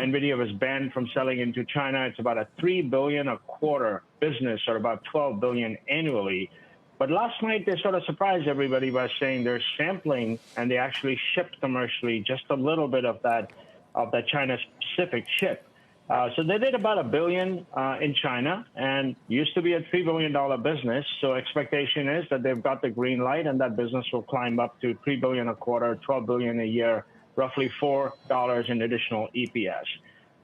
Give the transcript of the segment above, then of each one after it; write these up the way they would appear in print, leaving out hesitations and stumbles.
Nvidia was banned from selling into China. It's about a $3 billion a quarter business, or about $12 billion annually. But last night, they sort of surprised everybody by saying they're sampling, and they actually shipped commercially just a little bit of that China-specific chip. So they did about $1 billion in China, and used to be a $3 billion business. So expectation is that they've got the green light, and that business will climb up to $3 billion a quarter, $12 billion a year, roughly $4 in additional EPS.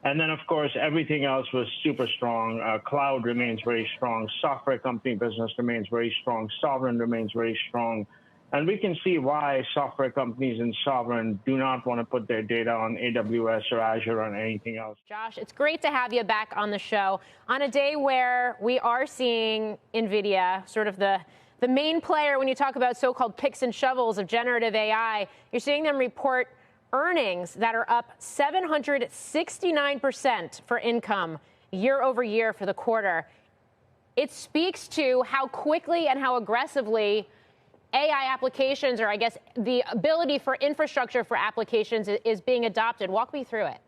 And then, of course, everything else was super strong. Cloud remains very strong. Software company business remains very strong. Sovereign remains very strong. And we can see why software companies and sovereign do not want to put their data on AWS or Azure or anything else. Josh, it's great to have you back on the show on a day where we are seeing Nvidia, sort of the main player when you talk about so-called picks and shovels of generative AI. You're seeing them report earnings that are up 769% for income year over year for the quarter. It speaks to how quickly and how aggressively AI applications, or I guess the ability for infrastructure for applications, is being adopted. Walk me through it.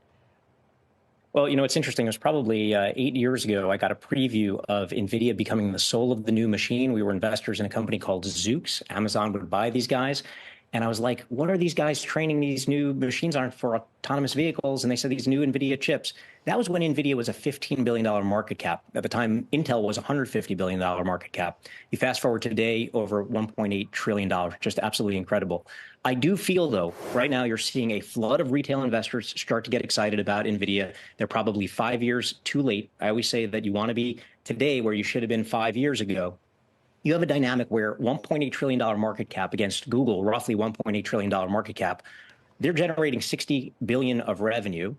Well, you know, it's interesting. It was probably 8 years ago, I got a preview of Nvidia becoming the soul of the new machine. We were investors in a company called Zoox. Amazon would buy these guys. And I was like, what are these guys training these new machines on for autonomous vehicles? And they said these new Nvidia chips. That was when Nvidia was a $15 billion market cap. At the time, Intel was a $150 billion market cap. You fast forward today, over $1.8 trillion, just absolutely incredible. I do feel, though, right now you're seeing a flood of retail investors start to get excited about Nvidia. They're probably 5 years too late. I always say that you want to be today where you should have been 5 years ago. You have a dynamic where $1.8 trillion market cap against Google, roughly $1.8 trillion market cap. They're generating $60 billion of revenue.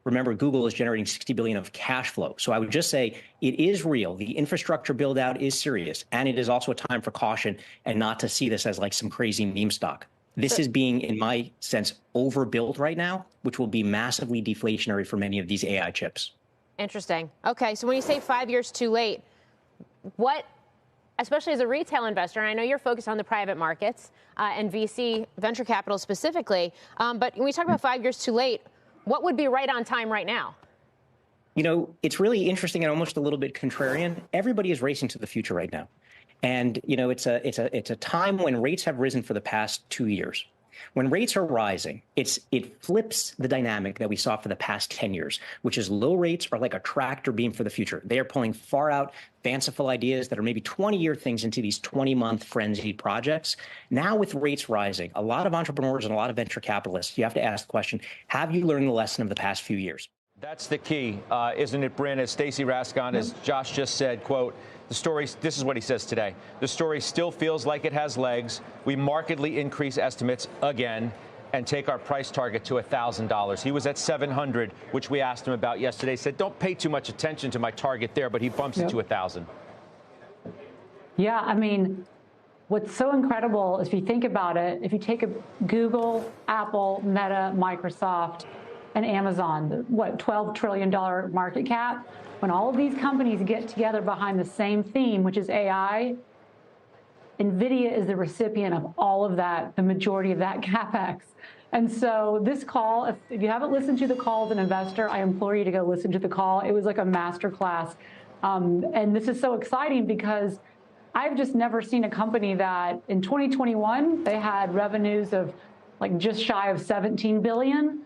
Remember, Google is generating $60 billion of cash flow. So I would just say it is real. The infrastructure build out is serious. And it is also a time for caution and not to see this as like some crazy meme stock. This is being, in my sense, overbuilt right now, which will be massively deflationary for many of these AI chips. Interesting. Okay, so when you say 5 years too late, what, especially as a retail investor, and I know you're focused on the private markets and VC venture capital specifically, but when we talk about 5 years too late, what would be right on time right now? You know, it's really interesting and almost a little bit contrarian. Everybody is racing to the future right now. And, you know, it's a time when rates have risen for the past 2 years. When rates are rising, it flips the dynamic that we saw for the past 10 years, which is low rates are like a tractor beam for the future. They are pulling far out, fanciful ideas that are maybe 20-year things into these 20-month frenzied projects. Now with rates rising, a lot of entrepreneurs and a lot of venture capitalists, you have to ask the question, have you learned the lesson of the past few years? That's the key, isn't it, Bryn? As Stacey Rascon, as Josh just said, quote, the story, this is what he says today. The story still feels like it has legs. We markedly increase estimates again and take our price target to $1,000. He was at $700, which we asked him about yesterday. He said, don't pay too much attention to my target there, but he bumps it to $1,000. Yeah, I mean, what's so incredible is if you think about it, if you take a Google, Apple, Meta, Microsoft, and Amazon, what, $12 trillion market cap? When all of these companies get together behind the same theme, which is AI, Nvidia is the recipient of all of that, the majority of that CapEx. And so this call, if you haven't listened to the call as an investor, I implore you to go listen to the call. It was like a master class. And this is so exciting because I've just never seen a company that in 2021, they had revenues of like just shy of 17 billion.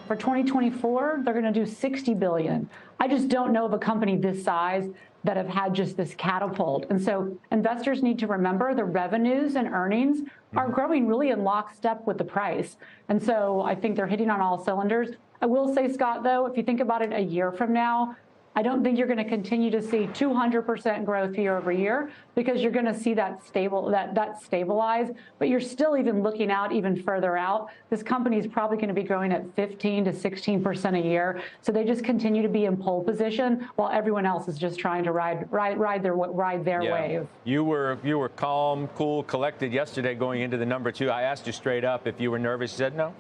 For 2024, they're going to do 60 billion. I just don't know of a company this size that have had just this catapult. And so investors need to remember the revenues and earnings are growing really in lockstep with the price. And so I think they're hitting on all cylinders. I will say, Scott, though, if you think about it a year from now, I don't think you're going to continue to see 200% growth year over year because you're going to see that stabilize. But you're still even looking out even further out. This company is probably going to be growing at 15 to 16% a year. So they just continue to be in pole position while everyone else is just trying to ride their wave. You were calm, cool, collected yesterday going into the number two. I asked you straight up if you were nervous. You said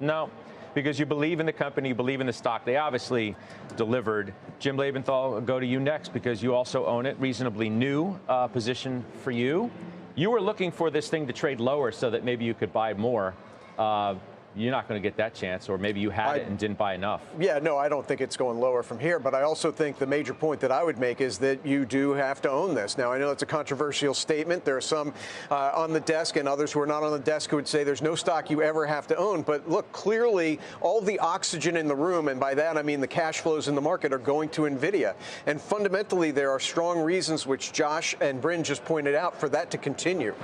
no. Because you believe in the company, you believe in the stock. They obviously delivered. Jim Lebenthal, I'll go to you next because you also own it. Reasonably new position for you. You were looking for this thing to trade lower so that maybe you could buy more. you're not going to get that chance, or maybe you had it and didn't buy enough. Yeah, no, I don't think it's going lower from here, but I also think the major point that I would make is that you do have to own this. Now, I know it's a controversial statement. There are some on the desk and others who are not on the desk who would say there's no stock you ever have to own, but look, clearly all the oxygen in the room, and by that I mean the cash flows in the market, are going to Nvidia. And fundamentally, there are strong reasons, which Josh and Bryn just pointed out, for that to continue.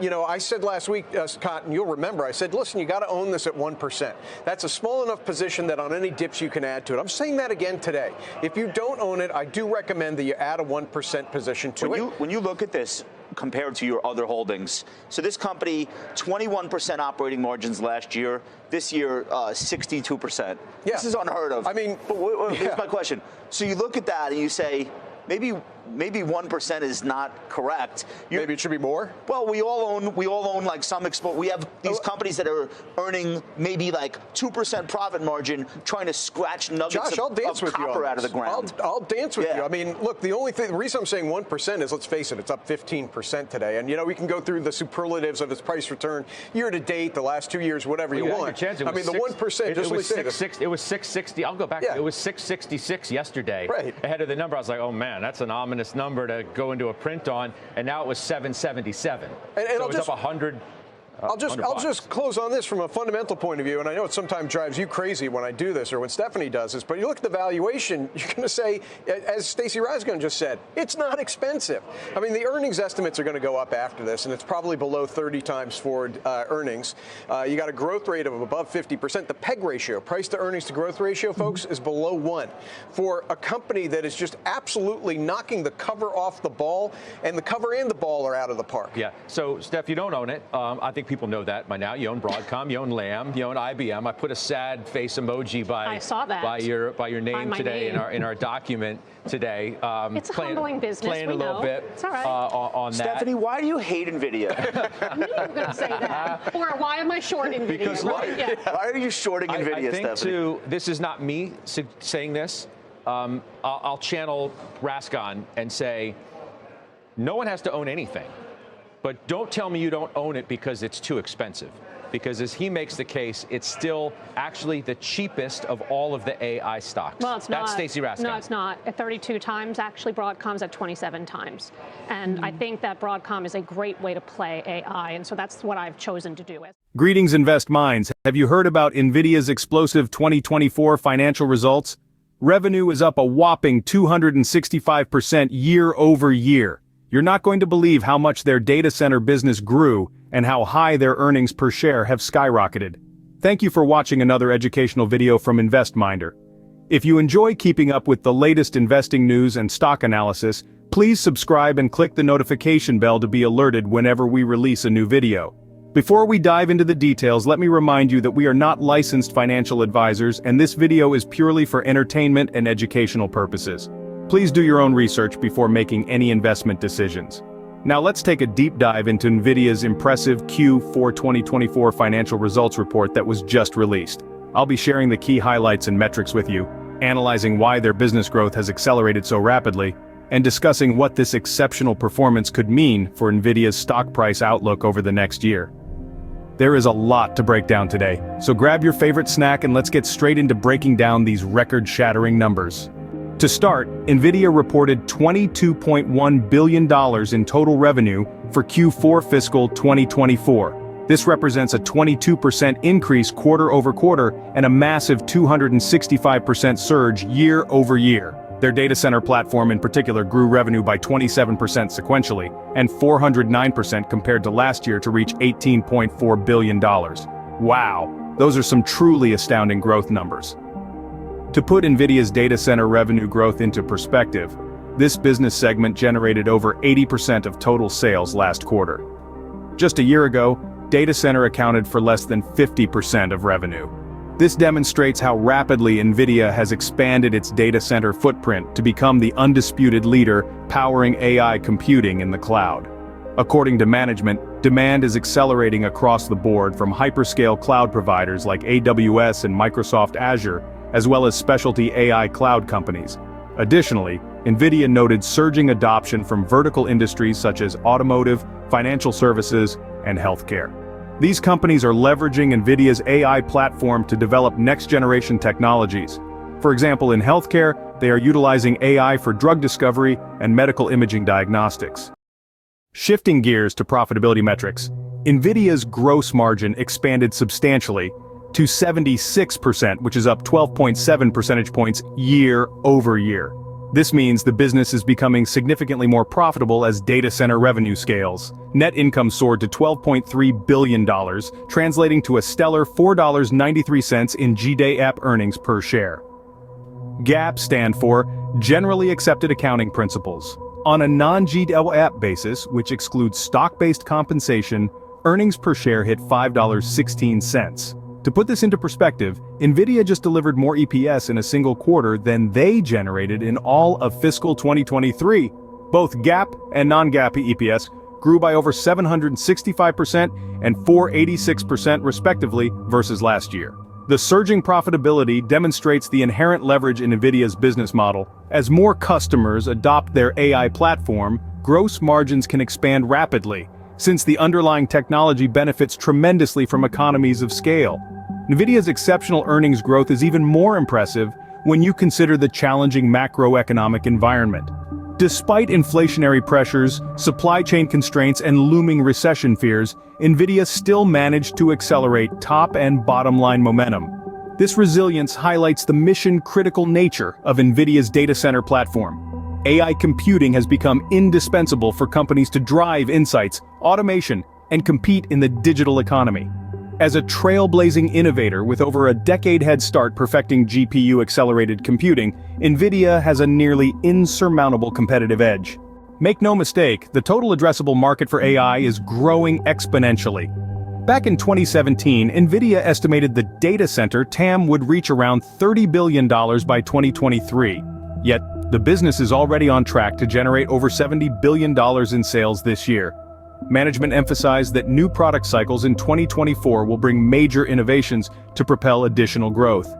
You know, I said last week, Scott, and you'll remember, I said, listen, you got to own this at 1%. That's a small enough position that on any dips you can add to it. I'm saying that again today. If you don't own it, I do recommend that you add a 1% position to it. When you look at this compared to your other holdings, so this company, 21% operating margins last year. This year, 62%. Yeah. This is unheard of. I mean, but here's my question. So you look at that and you say, maybe 1% is not correct. Maybe it should be more. Well, we all own like some we have these companies that are earning maybe like 2% profit margin, trying to scratch nuggets of copper out of the ground. I'll dance with you. I mean, look, the reason I'm saying 1% is, let's face it, it's up 15% today, and you know we can go through the superlatives of its price return year to date, the last 2 years, whatever you want. I mean, the 1%. It was 660. I'll go back. Yeah. It was 666 yesterday. Right. Ahead of the number, I was like, oh man, that's an ominous number to go into a print on, and now it was 777. And so it was up 100. I'll just close on this from a fundamental point of view, and I know it sometimes drives you crazy when I do this or when Stephanie does this, but you look at the valuation, you're going to say, as Stacey Rasgon just said, it's not expensive. I mean, the earnings estimates are going to go up after this, and it's probably below 30 times forward earnings. You got a growth rate of above 50%. The PEG ratio, price to earnings to growth ratio, folks, is below 1. For a company that is just absolutely knocking the cover off the ball, and the cover and the ball are out of the park. Yeah. So, Steph, you don't own it. I think people know that by now. You own Broadcom, you own Lam, you own IBM. I put a sad face emoji by your name today in our document today. It's a humbling business. Playing a little bit. It's all right. On that. Stephanie, why do you hate Nvidia? I knew you were going to say that. Or why am I short Nvidia? Because right? Yeah. Why are you shorting Nvidia, I think Stephanie? this is not me saying this. I'll channel Rasgon and say, no one has to own anything. But don't tell me you don't own it because it's too expensive. Because as he makes the case, it's still actually the cheapest of all of the AI stocks. Well, it's not. That's Stacey Rasgon. No, it's not. At 32 times, actually, Broadcom's at 27 times. And I think that Broadcom is a great way to play AI, and so that's what I've chosen to do. Greetings, Invest Minds. Have you heard about Nvidia's explosive 2024 financial results? Revenue is up a whopping 265% year over year. You're not going to believe how much their data center business grew and how high their earnings per share have skyrocketed. Thank you for watching another educational video from InvestMinder. If you enjoy keeping up with the latest investing news and stock analysis, please subscribe and click the notification bell to be alerted whenever we release a new video. Before we dive into the details, let me remind you that we are not licensed financial advisors, and this video is purely for entertainment and educational purposes. Please do your own research before making any investment decisions. Now let's take a deep dive into Nvidia's impressive Q4 2024 financial results report that was just released. I'll be sharing the key highlights and metrics with you, analyzing why their business growth has accelerated so rapidly, and discussing what this exceptional performance could mean for Nvidia's stock price outlook over the next year. There is a lot to break down today, so grab your favorite snack and let's get straight into breaking down these record-shattering numbers. To start, Nvidia reported $22.1 billion in total revenue for Q4 fiscal 2024. This represents a 22% increase quarter over quarter and a massive 265% surge year over year. Their data center platform in particular grew revenue by 27% sequentially and 409% compared to last year to reach $18.4 billion. Wow, those are some truly astounding growth numbers. To put Nvidia's data center revenue growth into perspective, this business segment generated over 80% of total sales last quarter. Just a year ago, data center accounted for less than 50% of revenue. This demonstrates how rapidly Nvidia has expanded its data center footprint to become the undisputed leader powering AI computing in the cloud. According to management, demand is accelerating across the board from hyperscale cloud providers like AWS and Microsoft Azure, as well as specialty AI cloud companies. Additionally, Nvidia noted surging adoption from vertical industries such as automotive, financial services, and healthcare. These companies are leveraging Nvidia's AI platform to develop next-generation technologies. For example, in healthcare, they are utilizing AI for drug discovery and medical imaging diagnostics. Shifting gears to profitability metrics, Nvidia's gross margin expanded substantially to 76%, which is up 12.7 percentage points year over year. This means the business is becoming significantly more profitable as data center revenue scales. Net income soared to $12.3 billion, translating to a stellar $4.93 in GAAP earnings per share. GAAP stand for Generally Accepted Accounting Principles. On a non-GAAP basis, which excludes stock-based compensation, earnings per share hit $5.16. To put this into perspective, Nvidia just delivered more EPS in a single quarter than they generated in all of fiscal 2023. Both GAAP and non-GAAP EPS grew by over 765% and 486% respectively versus last year. The surging profitability demonstrates the inherent leverage in Nvidia's business model. As more customers adopt their AI platform, gross margins can expand rapidly, since the underlying technology benefits tremendously from economies of scale. Nvidia's exceptional earnings growth is even more impressive when you consider the challenging macroeconomic environment. Despite inflationary pressures, supply chain constraints, and looming recession fears, Nvidia still managed to accelerate top and bottom line momentum. This resilience highlights the mission-critical nature of Nvidia's data center platform. AI computing has become indispensable for companies to drive insights, automation, and compete in the digital economy. As a trailblazing innovator with over a decade head start perfecting GPU-accelerated computing, Nvidia has a nearly insurmountable competitive edge. Make no mistake, the total addressable market for AI is growing exponentially. Back in 2017, Nvidia estimated the data center TAM would reach around $30 billion by 2023. Yet, the business is already on track to generate over $70 billion in sales this year. Management emphasized that new product cycles in 2024 will bring major innovations to propel additional growth.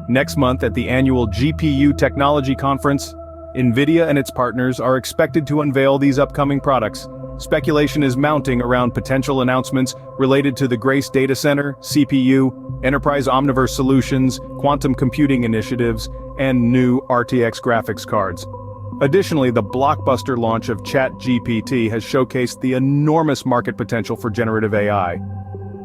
Next month at the annual GPU Technology Conference, Nvidia and its partners are expected to unveil these upcoming products. Speculation is mounting around potential announcements related to the Grace Data Center, CPU, Enterprise Omniverse Solutions, quantum computing initiatives, and new RTX graphics cards. Additionally, the blockbuster launch of ChatGPT has showcased the enormous market potential for generative AI.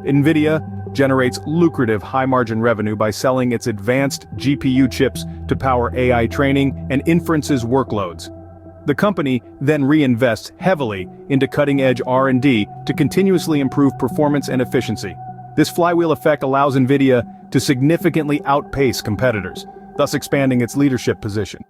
Nvidia generates lucrative high-margin revenue by selling its advanced GPU chips to power AI training and inferences workloads. The company then reinvests heavily into cutting-edge R&D to continuously improve performance and efficiency. This flywheel effect allows Nvidia to significantly outpace competitors, thus expanding its leadership position.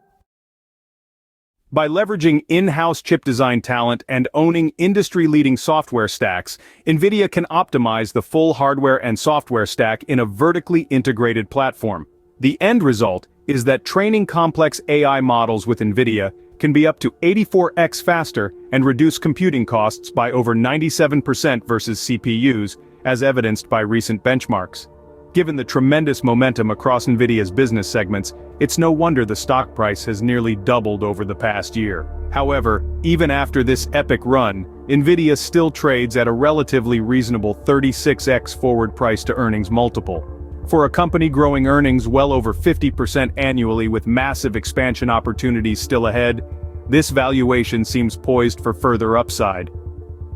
By leveraging in-house chip design talent and owning industry-leading software stacks, Nvidia can optimize the full hardware and software stack in a vertically integrated platform. The end result is that training complex AI models with Nvidia can be up to 84x faster and reduce computing costs by over 97% versus CPUs, as evidenced by recent benchmarks. Given the tremendous momentum across Nvidia's business segments, it's no wonder the stock price has nearly doubled over the past year. However, even after this epic run, Nvidia still trades at a relatively reasonable 36x forward price-to-earnings multiple. For a company growing earnings well over 50% annually with massive expansion opportunities still ahead, this valuation seems poised for further upside.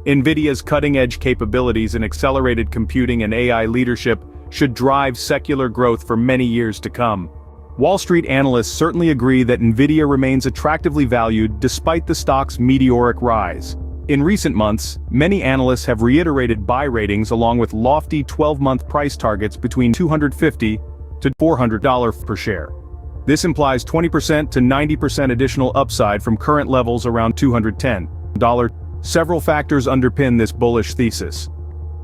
Nvidia's cutting-edge capabilities in accelerated computing and AI leadership should drive secular growth for many years to come. Wall Street analysts certainly agree that Nvidia remains attractively valued despite the stock's meteoric rise. In recent months, many analysts have reiterated buy ratings along with lofty 12-month price targets between $250 to $400 per share. This implies 20% to 90% additional upside from current levels around $210. Several factors underpin this bullish thesis.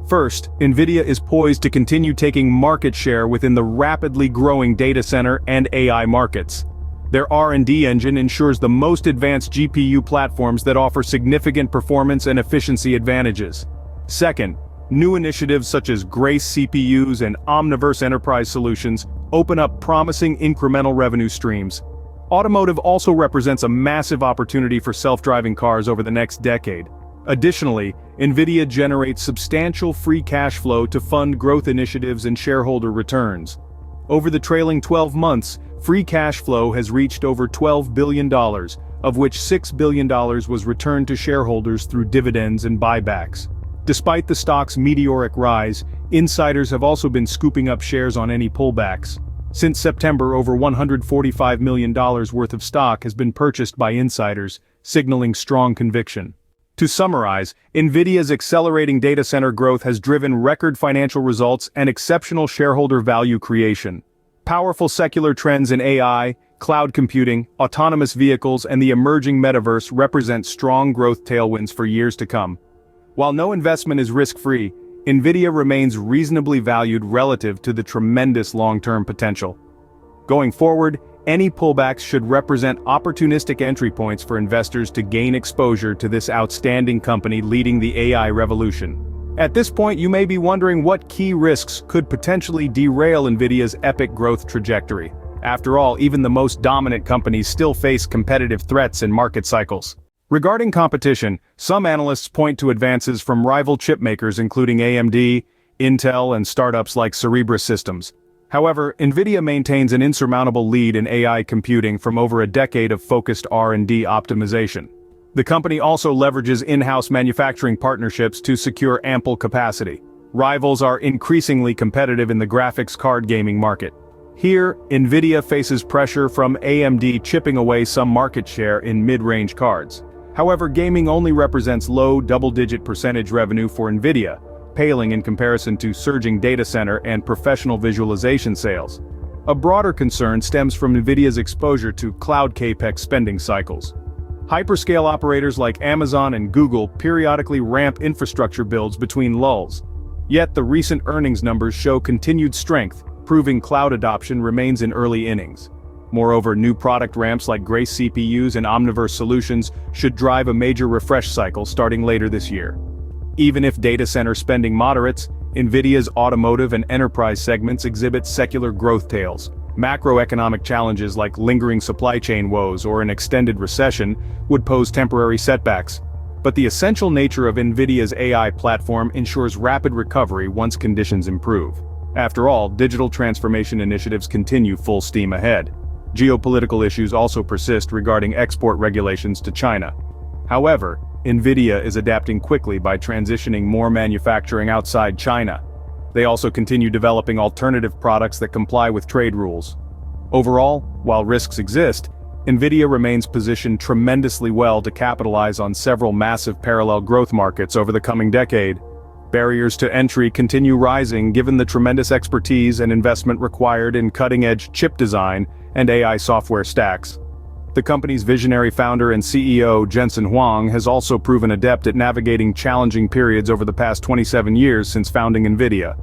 First, Nvidia is poised to continue taking market share within the rapidly growing data center and AI markets. Their R&D engine ensures the most advanced GPU platforms that offer significant performance and efficiency advantages. Second, new initiatives such as Grace CPUs and Omniverse Enterprise Solutions open up promising incremental revenue streams. Automotive also represents a massive opportunity for self-driving cars over the next decade. Additionally, Nvidia generates substantial free cash flow to fund growth initiatives and shareholder returns. Over the trailing 12 months, free cash flow has reached over $12 billion, of which $6 billion was returned to shareholders through dividends and buybacks. Despite the stock's meteoric rise, insiders have also been scooping up shares on any pullbacks. Since September, over $145 million worth of stock has been purchased by insiders, signaling strong conviction. To summarize, Nvidia's accelerating data center growth has driven record financial results and exceptional shareholder value creation. Powerful secular trends in AI, cloud computing, autonomous vehicles, and the emerging metaverse represent strong growth tailwinds for years to come. While no investment is risk-free, Nvidia remains reasonably valued relative to the tremendous long-term potential. Going forward, any pullbacks should represent opportunistic entry points for investors to gain exposure to this outstanding company leading the AI revolution. At this point, you may be wondering what key risks could potentially derail Nvidia's epic growth trajectory. After all, even the most dominant companies still face competitive threats and market cycles. Regarding competition, some analysts point to advances from rival chipmakers including AMD, Intel, and startups like Cerebras Systems. However, Nvidia maintains an insurmountable lead in AI computing from over a decade of focused R&D optimization. The company also leverages in-house manufacturing partnerships to secure ample capacity. Rivals are increasingly competitive in the graphics card gaming market. Here, Nvidia faces pressure from AMD chipping away some market share in mid-range cards. However, gaming only represents low double-digit percentage revenue for Nvidia, paling in comparison to surging data center and professional visualization sales. A broader concern stems from Nvidia's exposure to cloud capex spending cycles. Hyperscale operators like Amazon and Google periodically ramp infrastructure builds between lulls. Yet the recent earnings numbers show continued strength, proving cloud adoption remains in early innings. Moreover, new product ramps like Grace CPUs and Omniverse solutions should drive a major refresh cycle starting later this year. Even if data center spending moderates, Nvidia's automotive and enterprise segments exhibit secular growth tails. Macroeconomic challenges like lingering supply chain woes or an extended recession would pose temporary setbacks. But the essential nature of Nvidia's AI platform ensures rapid recovery once conditions improve. After all, digital transformation initiatives continue full steam ahead. Geopolitical issues also persist regarding export regulations to China. However, Nvidia is adapting quickly by transitioning more manufacturing outside China. They also continue developing alternative products that comply with trade rules. Overall, while risks exist, Nvidia remains positioned tremendously well to capitalize on several massive parallel growth markets over the coming decade. Barriers to entry continue rising given the tremendous expertise and investment required in cutting-edge chip design and AI software stacks. The company's visionary founder and CEO, Jensen Huang, has also proven adept at navigating challenging periods over the past 27 years since founding Nvidia.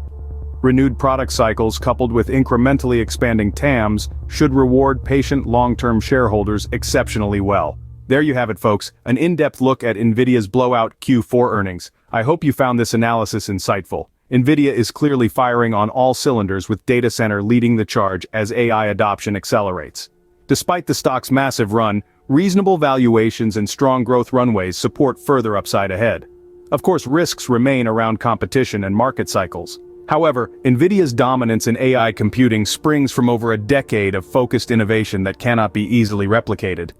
Renewed product cycles coupled with incrementally expanding TAMs should reward patient long-term shareholders exceptionally well. There you have it, folks, an in-depth look at Nvidia's blowout Q4 earnings. I hope you found this analysis insightful. Nvidia is clearly firing on all cylinders with data center leading the charge as AI adoption accelerates. Despite the stock's massive run, reasonable valuations and strong growth runways support further upside ahead. Of course, risks remain around competition and market cycles. However, Nvidia's dominance in AI computing springs from over a decade of focused innovation that cannot be easily replicated.